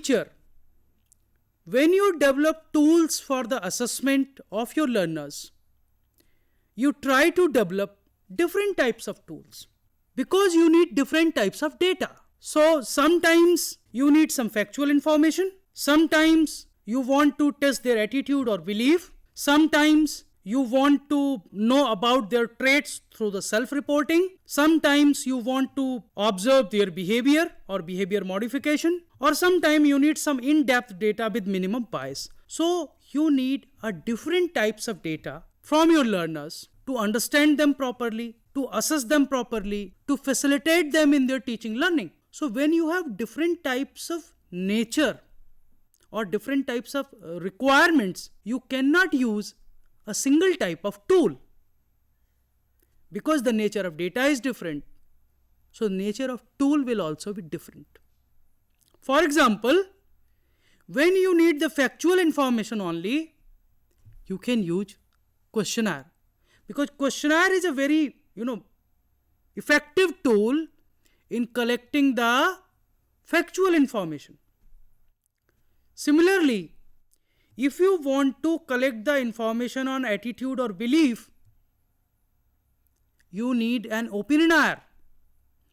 future, when you develop tools for the assessment of your learners, you try to develop different types of tools because you need different types of data. So sometimes you need some factual information, sometimes you want to test their attitude or belief, sometimes you want to know about their traits through the self-reporting, sometimes you want to observe their behavior or behavior modification, or sometimes you need some in-depth data with minimum bias. So you need a different types of data from your learners to understand them properly, to assess them properly, to facilitate them in their teaching learning. So when you have different types of nature or different types of requirements, you cannot use a single type of tool because the nature of data is different. So the nature of tool will also be different. For example, when you need the factual information only, you can use questionnaire because questionnaire is a very effective tool in collecting the factual information. Similarly, if you want to collect the information on attitude or belief, you need an opinionaire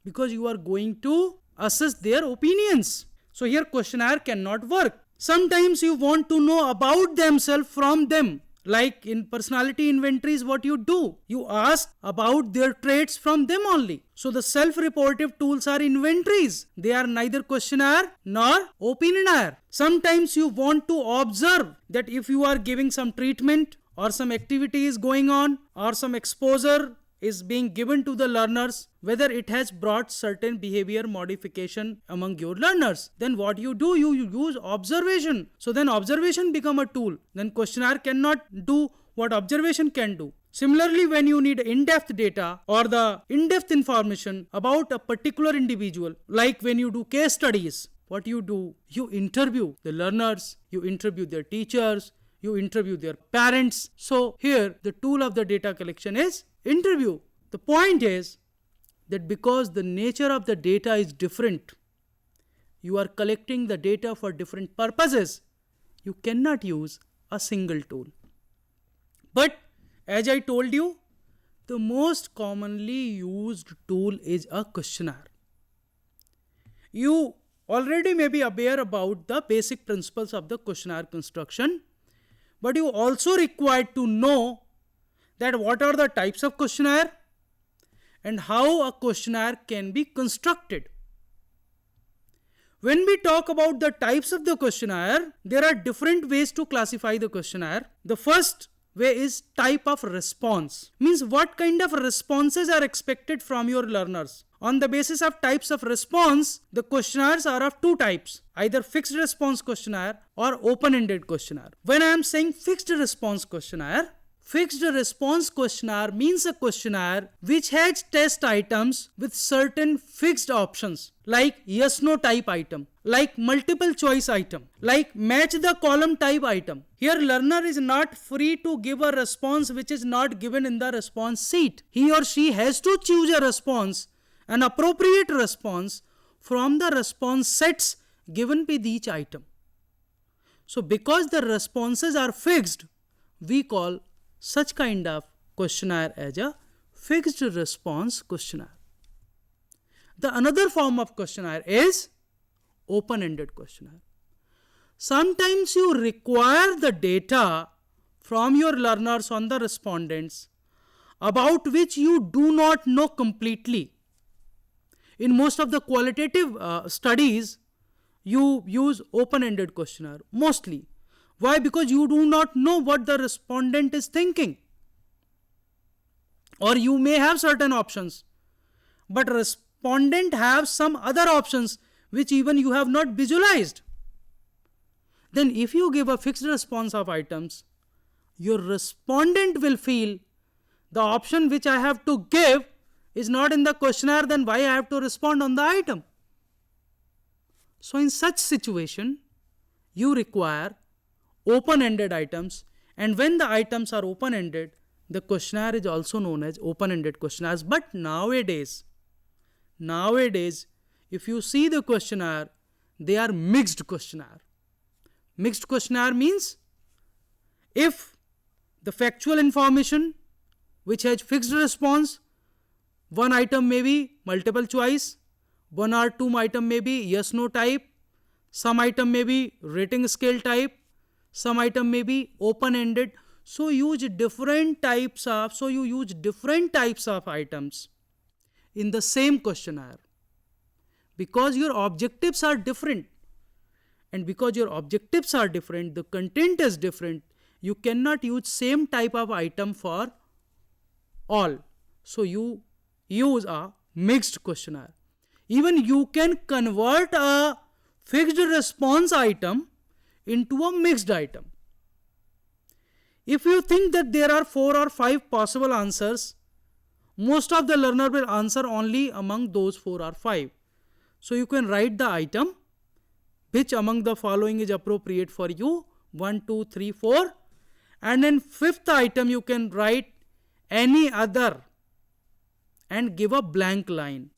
because you are going to assess their opinions. So here questionnaire cannot work. Sometimes you want to know about themselves from them. Like in personality inventories, what you do? You ask about their traits from them only. So the self-reportive tools are inventories. They are neither questionnaire nor opinionaire. Sometimes you want to observe that if you are giving some treatment or some activity is going on or some exposure is being given to the learners, whether it has brought certain behavior modification among your learners. Then what you do, you use observation. So then observation become a tool. Then questionnaire cannot do what observation can do. Similarly, when you need in-depth data or the in-depth information about a particular individual, like when you do case studies, what you do? You interview the learners, you interview their teachers, you interview their parents. So here the tool of the data collection is interview. The point is that because the nature of the data is different, you are collecting the data for different purposes. You cannot use a single tool. But as I told you, the most commonly used tool is a questionnaire. You already may be aware about the basic principles of the questionnaire construction, but you also required to know that what are the types of questionnaire and how a questionnaire can be constructed. When we talk about the types of the questionnaire, there are different ways to classify the questionnaire. The first way is type of response. Means what kind of responses are expected from your learners. On the basis of types of response, the questionnaires are of two types, either fixed response questionnaire or open-ended questionnaire. When I am saying fixed response questionnaire means a questionnaire which has test items with certain fixed options, like yes no type item, like multiple choice item, like match the column type item. Here learner is not free to give a response which is not given in the response sheet. He or she has to choose a response, an appropriate response from the response sets given with each item. So because the responses are fixed, we call such kind of questionnaire as a fixed response questionnaire. The another form of questionnaire is open-ended questionnaire. Sometimes you require the data from your learners on the respondents about which you do not know completely. In most of the qualitative studies, you use open-ended questionnaire mostly. Why? Because you do not know what the respondent is thinking. Or you may have certain options, but respondent have some other options which even you have not visualized. Then if you give a fixed response of items, your respondent will feel the option which I have to give is not in the questionnaire, then why I have to respond on the item? So in such situation, you require open-ended items, and when the items are open-ended, the questionnaire is also known as open-ended questionnaires. But nowadays, if you see the questionnaire, they are mixed questionnaire. Mixed questionnaire means if the factual information which has fixed response, one item may be multiple choice, one or two item may be yes no type, some item may be rating scale type, some item may be open ended. So you use different types of items in the same questionnaire, because your objectives are different, and because your objectives are different, the content is different. You cannot use same type of item for all. So you use a mixed questionnaire. Even you can convert a fixed response item into a mixed item. If you think that there are 4 or 5 possible answers, most of the learner will answer only among those 4 or 5. So you can write the item, which among the following is appropriate for you, 1, 2, 3, 4. And then 5th item you can write any other and give a blank line.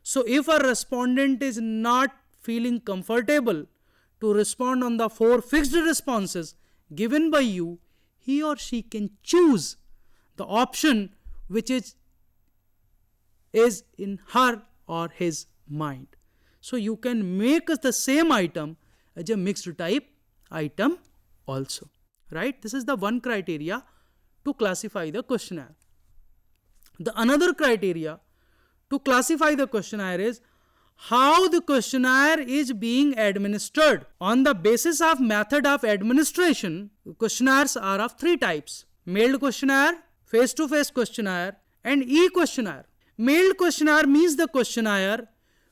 So if a respondent is not feeling comfortable to respond on the 4 fixed responses given by you, he or she can choose the option which is in her or his mind. So you can make the same item as a mixed type item also, right? This is the one criteria to classify the questionnaire. The another criteria to classify the questionnaire is how the questionnaire is being administered. On the basis of method of administration, questionnaires are of 3 types: mailed questionnaire, face-to-face questionnaire, and e-questionnaire. Mailed questionnaire means the questionnaire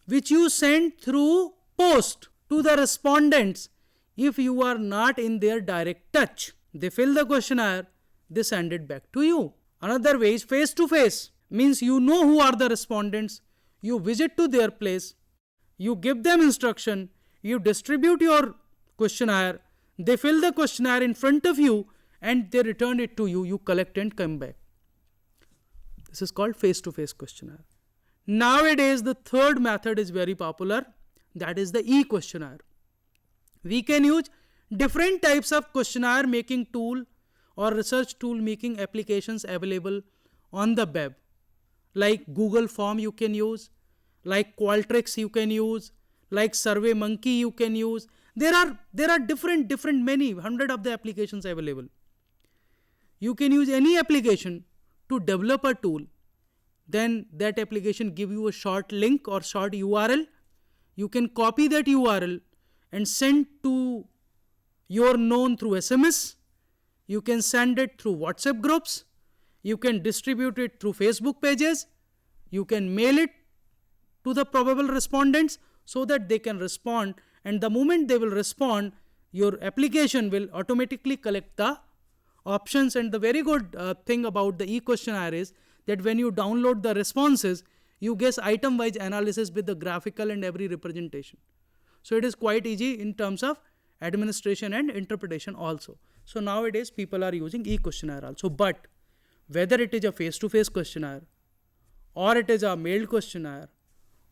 which you send through post to the respondents if you are not in their direct touch. They fill the questionnaire, they send it back to you. Another way is face-to-face, means you know who are the respondents, you visit to their place, you give them instruction, you distribute your questionnaire, they fill the questionnaire in front of you and they return it to you, you collect and come back. This is called face-to-face questionnaire. Nowadays, the third method is very popular, that is the e-questionnaire. We can use different types of questionnaire making tool or research tool making applications available on the web. Like Google Form you can use, like Qualtrics you can use, like SurveyMonkey you can use. There are different many hundred of the applications available. You can use any application to develop a tool. Then that application give you a short link or short URL. You can copy that URL and send to your known through SMS. You can send it through WhatsApp groups. You can distribute it through Facebook pages. You can mail it to the probable respondents so that they can respond. And the moment they will respond, your application will automatically collect the options. And the very good thing about the e-questionnaire is that when you download the responses, you get item-wise analysis with the graphical and every representation. So it is quite easy in terms of administration and interpretation also. So nowadays people are using e-questionnaire also. But whether it is a face-to-face questionnaire, or it is a mailed questionnaire,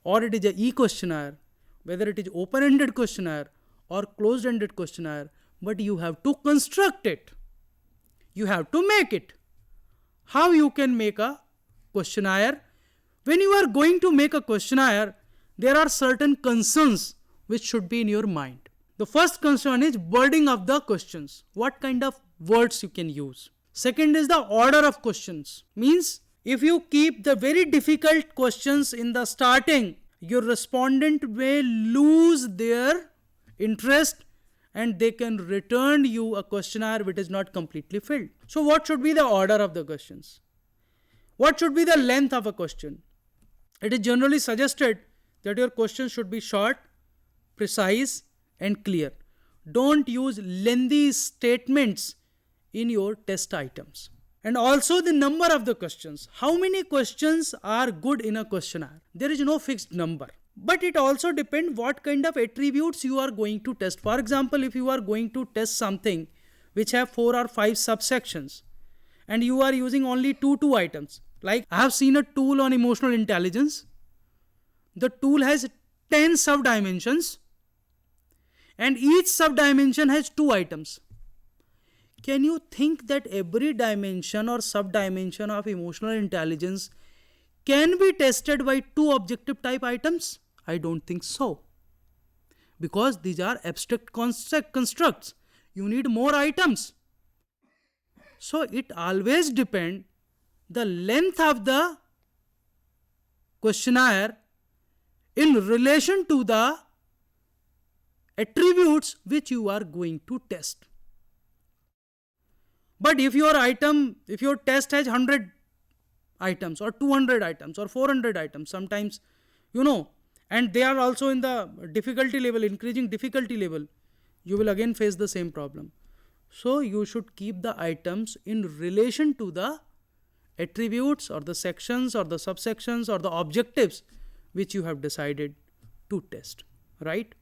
or it is a e-questionnaire, whether it is open-ended questionnaire or closed-ended questionnaire, but you have to construct it. You have to make it. How you can make a questionnaire? When you are going to make a questionnaire, there are certain concerns which should be in your mind. The first concern is wording of the questions. What kind of words you can use. Second is the order of questions. Means if you keep the very difficult questions in the starting, your respondent may lose their interest and they can return you a questionnaire which is not completely filled. So what should be the order of the questions? What should be the length of a question? It is generally suggested that your questions should be short, precise and clear. Don't use lengthy statements in your test items. And also the number of the questions. How many questions are good in a questionnaire? There is no fixed number. But it also depends what kind of attributes you are going to test. For example, if you are going to test something which have 4 or 5 subsections and you are using only 2 items. Like I have seen a tool on emotional intelligence. The tool has 10 sub-dimensions and each subdimension has 2 items. Can you think that every dimension or subdimension of emotional intelligence can be tested by 2 objective type items? I don't think so. Because these are abstract constructs. You need more items. So it always depends the length of the questionnaire in relation to the attributes which you are going to test. But if your test has 100 items or 200 items or 400 items, sometimes, and they are also in the difficulty level, increasing difficulty level, you will again face the same problem. So you should keep the items in relation to the attributes or the sections or the subsections or the objectives which you have decided to test, right?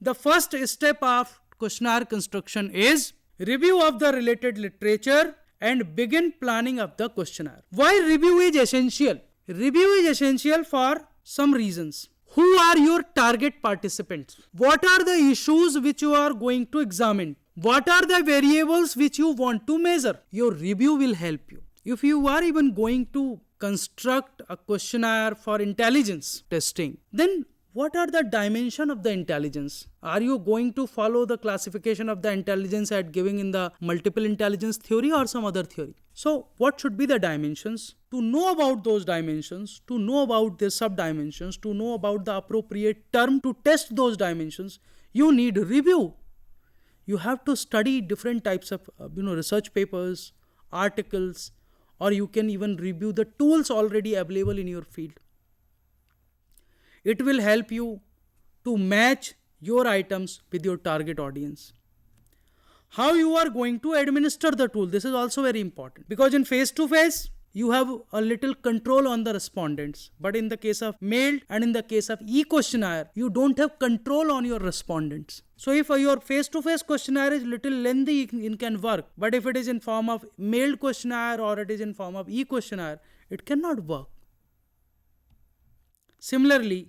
The first step of questionnaire construction is review of the related literature and begin planning of the questionnaire. Why review is essential? Review is essential for some reasons. Who are your target participants? What are the issues which you are going to examine? What are the variables which you want to measure? Your review will help you. If you are even going to construct a questionnaire for intelligence testing, then what are the dimensions of the intelligence? Are you going to follow the classification of the intelligence at giving in the multiple intelligence theory or some other theory? So what should be the dimensions? To know about those dimensions, to know about their subdimensions, to know about the appropriate term to test those dimensions, you need review. You have to study different types of research papers, articles, or you can even review the tools already available in your field. It will help you to match your items with your target audience. How you are going to administer the tool, this is also very important, because in face-to-face, you have a little control on the respondents. But in the case of mailed and in the case of e-questionnaire, you don't have control on your respondents. So if your face-to-face questionnaire is little lengthy, it can work. But if it is in form of mailed questionnaire or it is in form of e-questionnaire, it cannot work. Similarly,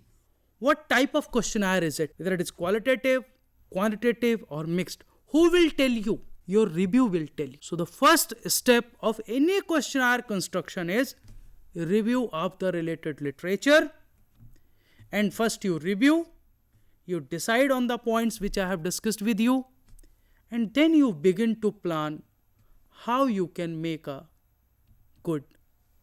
what type of questionnaire is it? Whether it is qualitative, quantitative or mixed. Who will tell you? Your review will tell you. So the first step of any questionnaire construction is review of the related literature. And first you review, you decide on the points which I have discussed with you, and then you begin to plan how you can make a good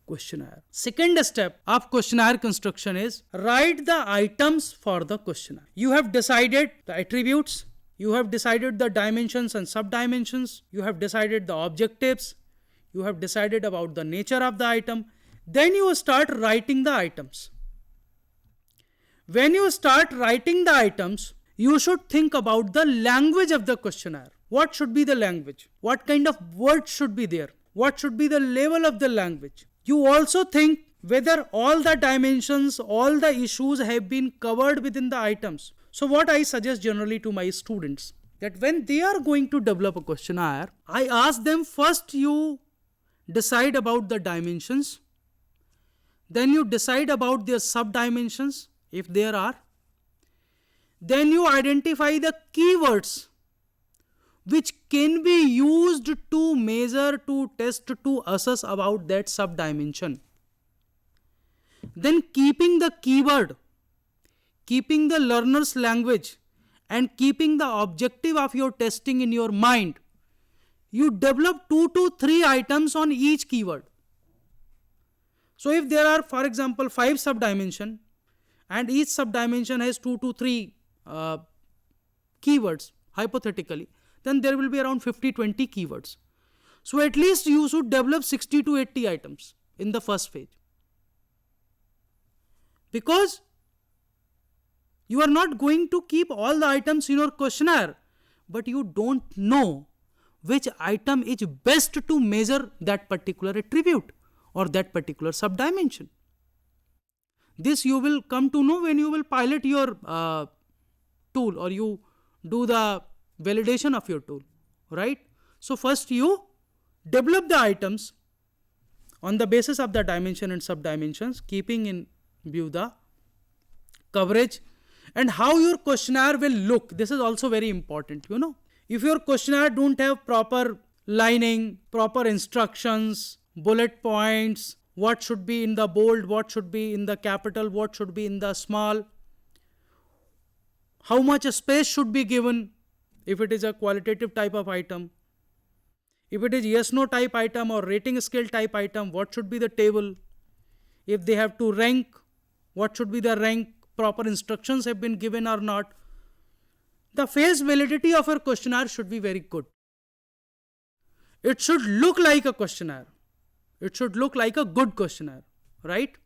questionnaire. Second step of questionnaire construction is write the items for the questionnaire. You have decided the attributes, you have decided the dimensions and subdimensions, you have decided the objectives, you have decided about the nature of the item. Then you start writing the items. When you start writing the items, you should think about the language of the questionnaire. What should be the language? What kind of words should be there? What should be the level of the language? You also think whether all the dimensions, all the issues have been covered within the items. So what I suggest generally to my students, that when they are going to develop a questionnaire, I ask them first you decide about the dimensions, then you decide about their subdimensions, if there are, then you identify the keywords which can be used to measure, to test, to assess about that subdimension. Then keeping the keyword, keeping the learner's language and keeping the objective of your testing in your mind, you develop 2 to 3 items on each keyword. So if there are, for example, 5 subdimensions and each subdimension has 2 to 3 keywords, hypothetically, then there will be around 50-20 keywords. So at least you should develop 60 to 80 items in the first phase. Because you are not going to keep all the items in your questionnaire, but you don't know which item is best to measure that particular attribute or that particular subdimension. This you will come to know when you will pilot your tool or you do the validation of your tool, right? So first you develop the items on the basis of the dimension and subdimensions, keeping in view the coverage And how your questionnaire will look, this is also very important. If your questionnaire don't have proper lining, proper instructions, bullet points, what should be in the bold, what should be in the capital, what should be in the small, how much space should be given if it is a qualitative type of item, if it is yes no type item or rating scale type item, what should be the table, if they have to rank, what should be the rank, proper instructions have been given or not. The face validity of your questionnaire should be very good. It should look like a questionnaire. It should look like a good questionnaire, right?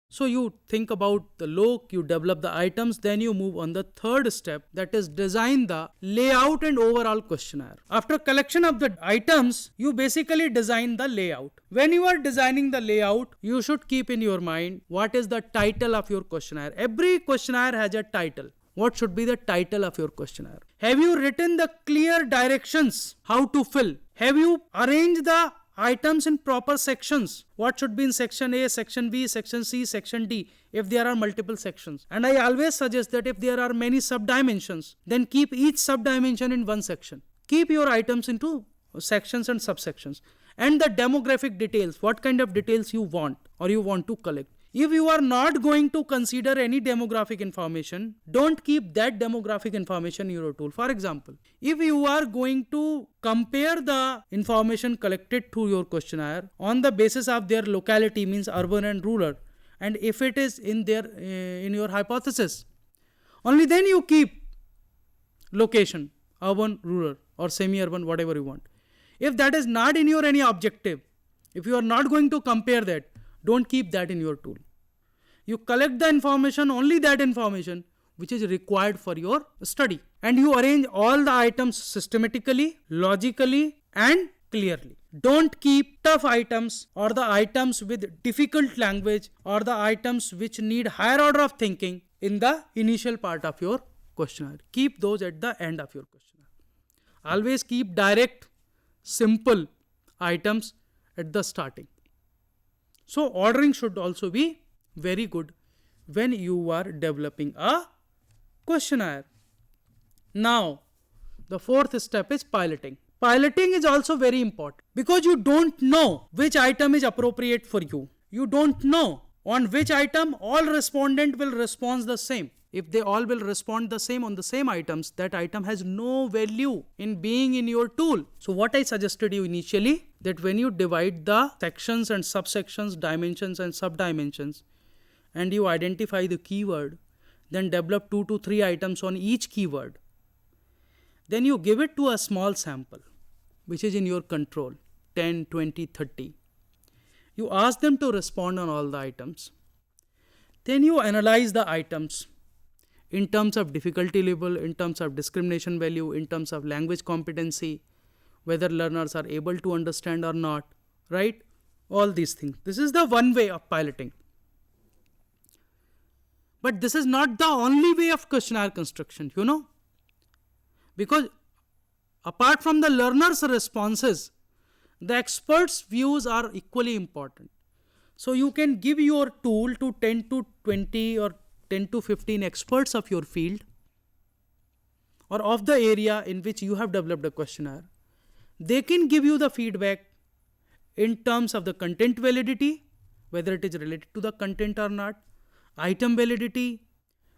So you think about the look, you develop the items, then you move on the third step, that is design the layout and overall questionnaire. After collection of the items, you basically design the layout. When you are designing the layout, you should keep in your mind what is the title of your questionnaire. Every questionnaire has a title. What should be the title of your questionnaire? Have you written the clear directions how to fill? Have you arranged the items in proper sections? What should be in section A, section B, section C, section D, if there are multiple sections? And I always suggest that if there are many subdimensions, then keep each subdimension in one section. Keep your items into sections and subsections. And the demographic details, what kind of details you want or you want to collect. If you are not going to consider any demographic information, don't keep that demographic information in your tool. For example, if you are going to compare the information collected through your questionnaire on the basis of their locality, means urban and rural, and if it is in your hypothesis, only then you keep location, urban, rural or semi-urban, whatever you want. If that is not in your any objective, if you are not going to compare that, don't keep that in your tool. You collect the information, only that information which is required for your study. And you arrange all the items systematically, logically and clearly. Don't keep tough items or the items with difficult language or the items which need higher order of thinking in the initial part of your questionnaire. Keep those at the end of your questionnaire. Always keep direct, simple items at the starting. So ordering should also be very good when you are developing a questionnaire. Now, the fourth step is piloting. Piloting is also very important because you don't know which item is appropriate for you. You don't know on which item all respondent will respond the same. If they all will respond the same on the same items, that item has no value in being in your tool. So what I suggested you initially, that when you divide the sections and subsections, dimensions and subdimensions, and you identify the keyword, then develop 2 to 3 items on each keyword. Then you give it to a small sample, which is in your control, 10, 20, 30. You ask them to respond on all the items. Then you analyze the items in terms of difficulty level, in terms of discrimination value, in terms of language competency, whether learners are able to understand or not, right? All these things. This is the one way of piloting. But this is not the only way of questionnaire construction, because apart from the learner's responses, the experts' views are equally important. So you can give your tool to 10 to 20 or 10 to 15 experts of your field or of the area in which you have developed a questionnaire. They can give you the feedback in terms of the content validity, whether it is related to the content or not, item validity,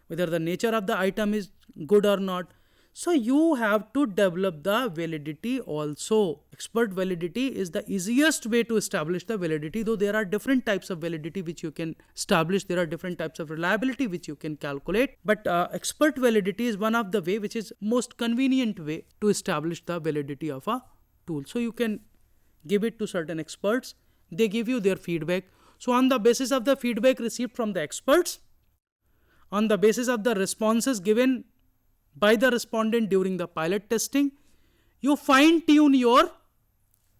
whether the nature of the item is good or not. So you have to develop the validity also. Expert validity is the easiest way to establish the validity, though there are different types of validity which you can establish. There are different types of reliability which you can calculate. But expert validity is one of the way which is most convenient way to establish the validity of a tool. So you can give it to certain experts. They give you their feedback. So on the basis of the feedback received from the experts, on the basis of the responses given by the respondent during the pilot testing, you fine tune your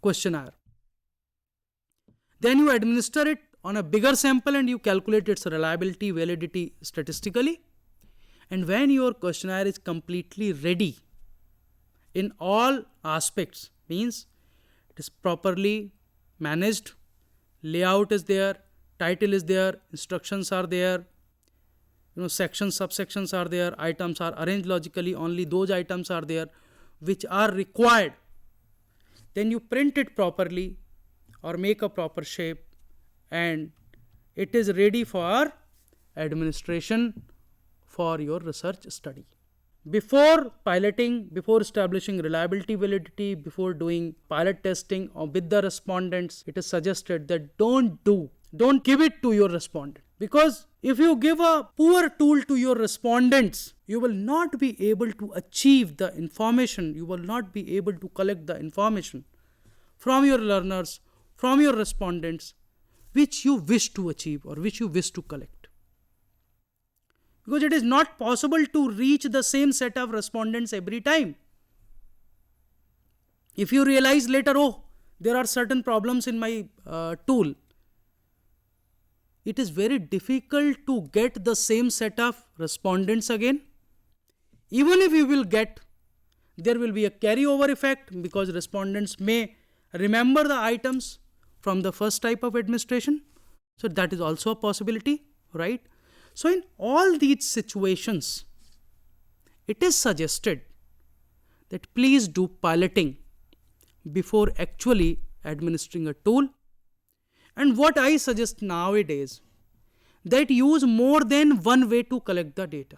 questionnaire. Then you administer it on a bigger sample and you calculate its reliability, validity statistically. And when your questionnaire is completely ready in all aspects, means it is properly managed, layout is there, title is there, instructions are there, sections, subsections are there, items are arranged logically, only those items are there which are required. Then you print it properly or make a proper shape, and it is ready for administration for your research study. Before piloting, before establishing reliability, validity, before doing pilot testing or with the respondents, it is suggested that don't give it to your respondent, because if you give a poor tool to your respondents, you will not be able to achieve the information, you will not be able to collect the information from your learners, from your respondents, which you wish to achieve or which you wish to collect. Because it is not possible to reach the same set of respondents every time. If you realize later, oh, there are certain problems in my tool, it is very difficult to get the same set of respondents again. Even if you will get, there will be a carryover effect, because respondents may remember the items from the first type of administration. So that is also a possibility, right? So in all these situations, it is suggested that please do piloting before actually administering a tool. And what I suggest nowadays, that use more than one way to collect the data.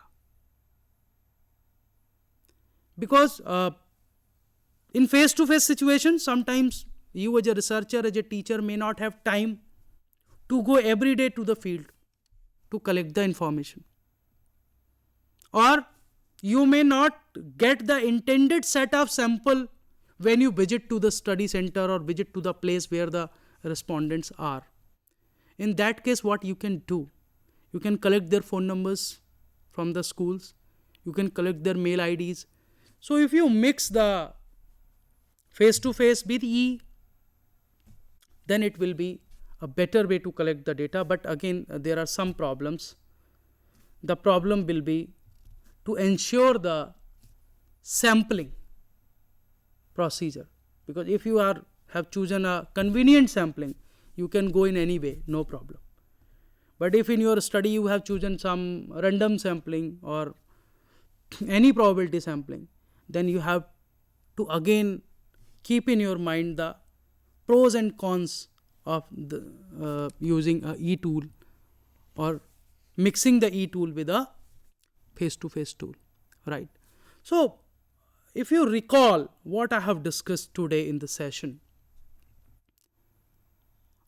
Because in face-to-face situations, sometimes you as a researcher, as a teacher may not have time to go every day to the field to collect the information. Or you may not get the intended set of sample when you visit to the study center or visit to the place where the respondents are. In that case, what you can do? You can collect their phone numbers from the schools. You can collect their mail IDs. So if you mix the face-to-face with E, then it will be a better way to collect the data. But again, there are some problems. The problem will be to ensure the sampling procedure. Because if you have chosen a convenient sampling, you can go in any way, no problem. But if in your study you have chosen some random sampling or any probability sampling, then you have to again keep in your mind the pros and cons of using a e-tool or mixing the e-tool with a face-to-face tool, right? So if you recall what I have discussed today in the session,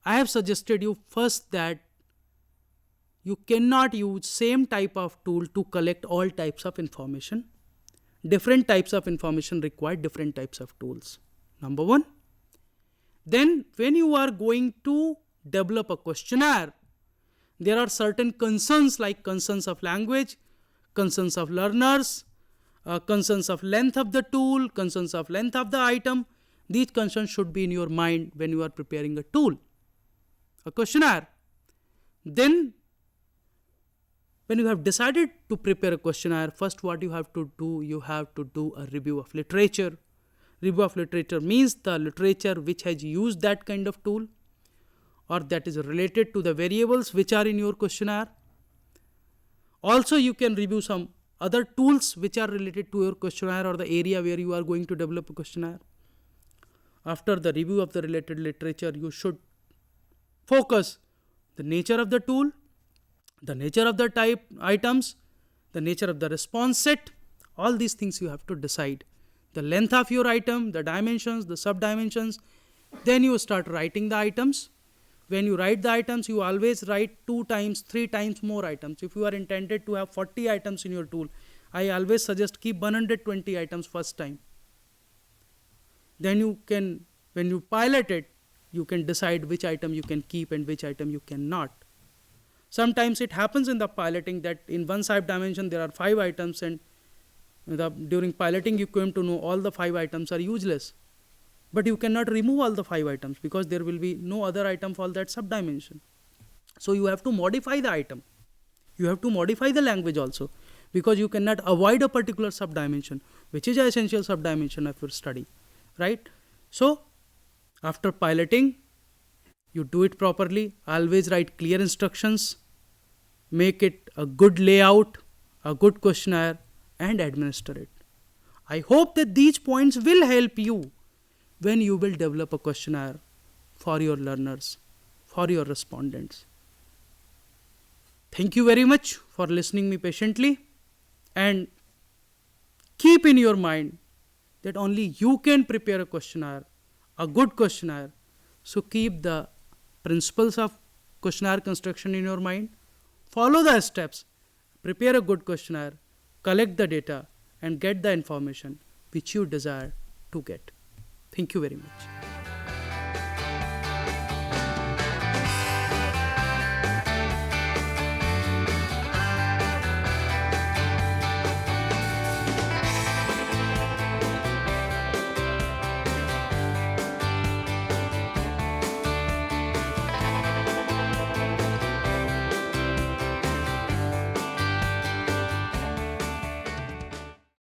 I have suggested you first that you cannot use same type of tool to collect all types of information. Different types of information require different types of tools. Number one. Then when you are going to develop a questionnaire, there are certain concerns like concerns of language, concerns of learners, concerns of length of the tool, concerns of length of the item. These concerns should be in your mind when you are preparing a tool, a questionnaire. Then when you have decided to prepare a questionnaire, first what you have to do, you have to do a review of literature. Review of literature means the literature which has used that kind of tool or that is related to the variables which are in your questionnaire. Also, you can review some other tools which are related to your questionnaire or the area where you are going to develop a questionnaire. After the review of the related literature, you should focus the nature of the tool, the nature of the type items, the nature of the response set. All these things you have to decide. The length of your item, the dimensions, the sub-dimensions. Then you start writing the items. When you write the items, you always write 2 times, 3 times more items. If you are intended to have 40 items in your tool, I always suggest keep 120 items first time. Then you can, when you pilot it, you can decide which item you can keep and which item you cannot. Sometimes it happens in the piloting that in one sub-dimension there are 5 items, and during piloting you came to know all the 5 items are useless. But you cannot remove all the 5 items because there will be no other item for that sub-dimension. So you have to modify the item. You have to modify the language also, because you cannot avoid a particular sub-dimension, which is an essential sub-dimension of your study, right? So after piloting, you do it properly. Always write clear instructions. Make it a good layout, a good questionnaire, and administer it. I hope that these points will help you when you will develop a questionnaire for your learners, for your respondents. Thank you very much for listening me patiently, and keep in your mind that only you can prepare a questionnaire, a good questionnaire. So keep the principles of questionnaire construction in your mind, follow the steps, prepare a good questionnaire, collect the data, and get the information which you desire to get. Thank you very much.